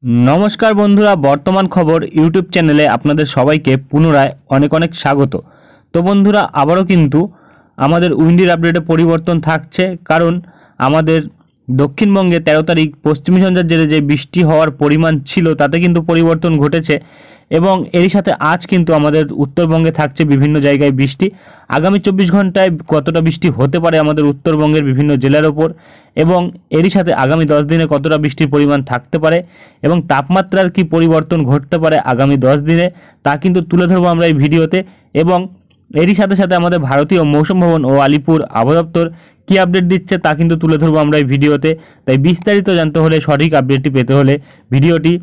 নমস্কার বন্ধুরা, বর্তমান খবর ইউটিউব চ্যানেলে আপনাদের সবাইকে পুনরায় অনেক অনেক স্বাগত। তো বন্ধুরা, আবারও কিন্তু আমাদের উইন্ডির আপডেটে পরিবর্তন থাকছে, কারণ আমাদের দক্ষিণবঙ্গে 13 তারিখ পশ্চিমী ঝঞ্ঝার জেরে যে বৃষ্টি হওয়ার পরিমাণ ছিল তাতে কিন্তু পরিবর্তন ঘটেছে এবং এরই সাথে আজ কিন্তু আমাদের উত্তরবঙ্গে থাকছে বিভিন্ন জায়গায় বৃষ্টি। আগামী 24 ঘন্টায় কতটা বৃষ্টি হতে পারে আমাদের উত্তরবঙ্গের বিভিন্ন জেলার ওপর, এবং এরই সাথে আগামী 10 দিনে কতটা বৃষ্টির পরিমাণ থাকতে পারে এবং তাপমাত্রার কি পরিবর্তন ঘটতে পারে আগামী 10 দিনে, তা কিন্তু তুলে ধরবো আমরা এই ভিডিওতে। এবং এরই সাথে সাথে আমাদের ভারতীয় মৌসুম ভবন ও আলিপুর আবহাওয়া দপ্তর কী আপডেট দিচ্ছে তা কিন্তু তুলে ধরবো আমরা এই ভিডিওতে। তাই বিস্তারিত জানতে হলে, সঠিক আপডেটটি পেতে হলে ভিডিওটি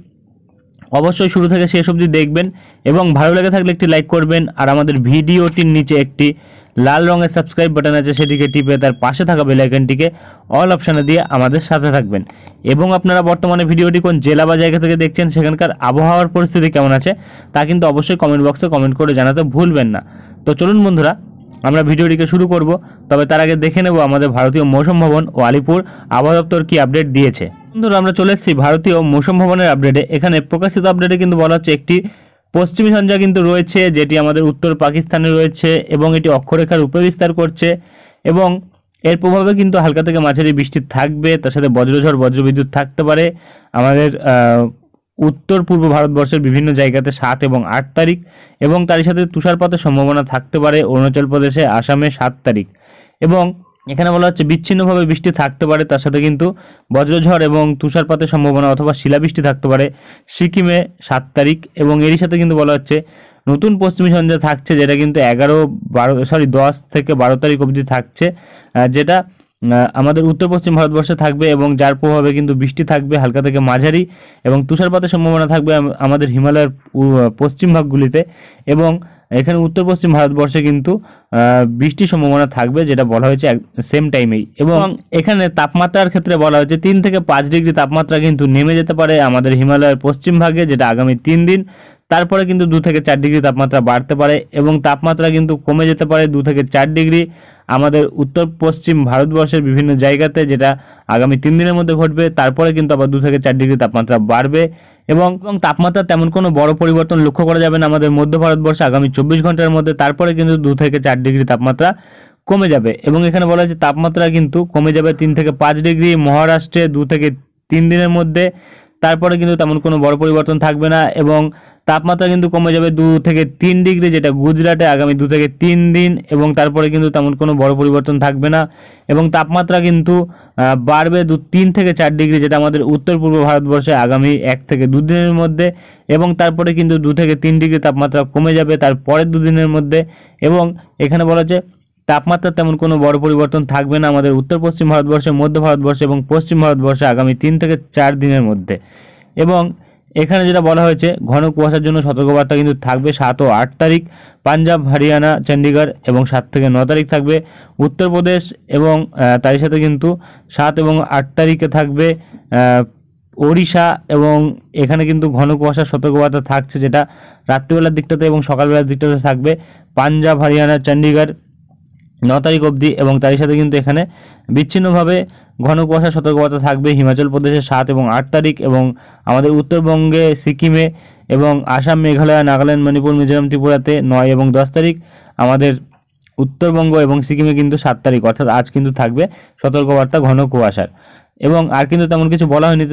অবশ্যই শুরু থেকে শেষ অবধি দেখবেন এবং ভালো লেগে থাকলে একটি লাইক করবেন। আর আমাদের ভিডিওটির নিচে একটি লাল রঙের সাবস্ক্রাইব বাটন আছে, সেটিকে টিপে তার পাশে থাকা বেল আইকনটিকে অল অপশানে দিয়ে আমাদের সাথে থাকবেন। এবং আপনারা বর্তমানে ভিডিওটি কোন জেলা বা জায়গা থেকে দেখছেন, সেখানকার আবহাওয়ার পরিস্থিতি কেমন আছে তা কিন্তু অবশ্যই কমেন্ট বক্সে কমেন্ট করে জানাতে ভুলবেন না। তো চলুন বন্ধুরা, আমরা ভিডিওটিকে শুরু করব। তবে তার আগে দেখে নেব আমাদের ভারতীয় মৌসুম ভবন ও আলিপুর আবহাওয়া দপ্তর কী আপডেট দিয়েছে। বন্ধুরা, আমরা চলে এসেছি ভারতীয় মৌসুম ভবনের আপডেটে। এখানে প্রকাশিত আপডেটে কিন্তু বলা হচ্ছে একটি পশ্চিমী ঝঞ্ঝা কিন্তু রয়েছে, যেটি আমাদের উত্তর পাকিস্তানে রয়েছে এবং এটি অক্ষরেখার উপরে বিস্তার করছে এবং এর প্রভাবে কিন্তু হালকা থেকে মাঝারি বৃষ্টি থাকবে, তার সাথে বজ্রঝড় বজ্রবিদ্যুৎ থাকতে পারে আমাদের উত্তর পূর্ব ভারতবর্ষের বিভিন্ন জায়গাতে 7 এবং 8 তারিখ, এবং তার সাথে তুষারপাতের সম্ভাবনা থাকতে পারে অরুণাচল প্রদেশে, আসামে 7 তারিখ। এবং এখানে বলা হচ্ছে বিচ্ছিন্নভাবে বৃষ্টি থাকতে পারে, তার সাথে কিন্তু বজ্রঝড় এবং তুষারপাতের সম্ভাবনা অথবা শিলাবৃষ্টি থাকতে পারে সিকিমে 7 তারিখ। এবং এরই সাথে কিন্তু বলা হচ্ছে নতুন পশ্চিমী ঝঞ্ঝা থাকছে, যেটা কিন্তু 10 থেকে 12 তারিখ অবধি থাকছে, যেটা আমাদের উত্তর পশ্চিম ভারতবর্ষে থাকবে এবং যার প্রভাবে কিন্তু বৃষ্টি থাকবে হালকা থেকে মাঝারি এবং তুষারপাতের সম্ভাবনা থাকবে আমাদের হিমালয়ের পশ্চিম ভাগগুলিতে। এবং এখানে উত্তর পশ্চিম ভারতবর্ষে কিন্তু বৃষ্টির সম্ভাবনা থাকবে, যেটা বলা হয়েছে সেম টাইমেই। এবং এখানে তাপমাত্রার ক্ষেত্রে বলা হয়েছে 3 থেকে 5 ডিগ্রি তাপমাত্রা কিন্তু নেমে যেতে পারে আমাদের হিমালয়ের পশ্চিম ভাগে, যেটা আগামী 3 দিন। তারপরে কিন্তু 2 থেকে 4 ডিগ্রি তাপমাত্রা বাড়তে পারে এবং তাপমাত্রা কিন্তু কমে যেতে পারে 2 থেকে 4 ডিগ্রি আমাদের উত্তর পশ্চিম ভারতবর্ষের বিভিন্ন জায়গাতে, যেটা আগামী 3 দিনের মধ্যে ঘটবে। তারপরে কিন্তু আবার 2 থেকে 4 ডিগ্রি তাপমাত্রা বাড়বে এবং তাপমাত্রা তেমন কোনো বড় পরিবর্তন লক্ষ্য করা যাবে না আমাদের মধ্য ভারতবর্ষে আগামী 24 ঘন্টার মধ্যে। তারপরে কিন্তু 2 থেকে 4 ডিগ্রি তাপমাত্রা কমে যাবে এবং এখানে বলা হয়েছে তাপমাত্রা কিন্তু কমে যাবে 3 থেকে 5 ডিগ্রি মহারাষ্ট্রে 2 থেকে 3 দিনের মধ্যে। তারপরে কিন্তু তেমন কোনো বড় পরিবর্তন থাকবে না এবং তাপমাত্রা কিন্তু কমে যাবে 2 থেকে 3 ডিগ্রি, যেটা গুজরাটে আগামী 2 থেকে 3 দিন। এবং তারপরে কিন্তু তেমন কোনো বড় পরিবর্তন থাকবে না এবং তাপমাত্রা কিন্তু বাড়বে 3 থেকে 4 ডিগ্রি, যেটা আমাদের উত্তর পূর্ব ভারতবর্ষে আগামী 1 থেকে 2 দিনের মধ্যে। এবং তারপরে কিন্তু 2 থেকে 3 ডিগ্রি তাপমাত্রা কমে যাবে তারপরের 2 দিনের মধ্যে। এবং এখানে বলা হচ্ছে তাপমাত্রা তেমন কোনো বড় পরিবর্তন থাকবে না আমাদের উত্তর পশ্চিম ভারতবর্ষে, মধ্য ভারতবর্ষে এবং পশ্চিম ভারতবর্ষে আগামী 3 থেকে 4 দিনের মধ্যে। এবং এখানে যেটা বলা হয়েছে ঘন কুয়াশার জন্য সতর্কবার্তা কিন্তু থাকবে 7 ও 8 তারিখ পাঞ্জাব, হরিয়ানা, চণ্ডীগড়, এবং 7 থেকে 9 তারিখ থাকবে উত্তরপ্রদেশ। এবং তারই সাথে কিন্তু 7 এবং 8 তারিখে থাকবে ওড়িশা। এবং এখানে কিন্তু ঘন কুয়াশার সতর্কবার্তা থাকছে, যেটা রাত্রিবেলার দিকটাতে এবং সকালবেলার দিকটাতে থাকবে পাঞ্জাব, হরিয়ানা, চণ্ডীগড় 9 তারিখ অবধি। এবং তারই সাথে কিন্তু এখানে বিচ্ছিন্নভাবে ঘন কুয়াশার সতর্কবার্তা থাকবে হিমাচল প্রদেশে 7 এবং 8 তারিখ এবং আমাদের উত্তরবঙ্গে, সিকিমে এবং আসাম, মেঘালয়, নাগাল্যান্ড, মণিপুর, মিজোরাম, ত্রিপুরাতে 9 এবং 10 তারিখ। আমাদের উত্তরবঙ্গ এবং সিকিমে কিন্তু 7 তারিখ, অর্থাৎ আজ কিন্তু থাকবে সতর্কবার্তা ঘন কুয়াশার। এবং আর কিন্তু তেমন কিছু বলা হয়নি।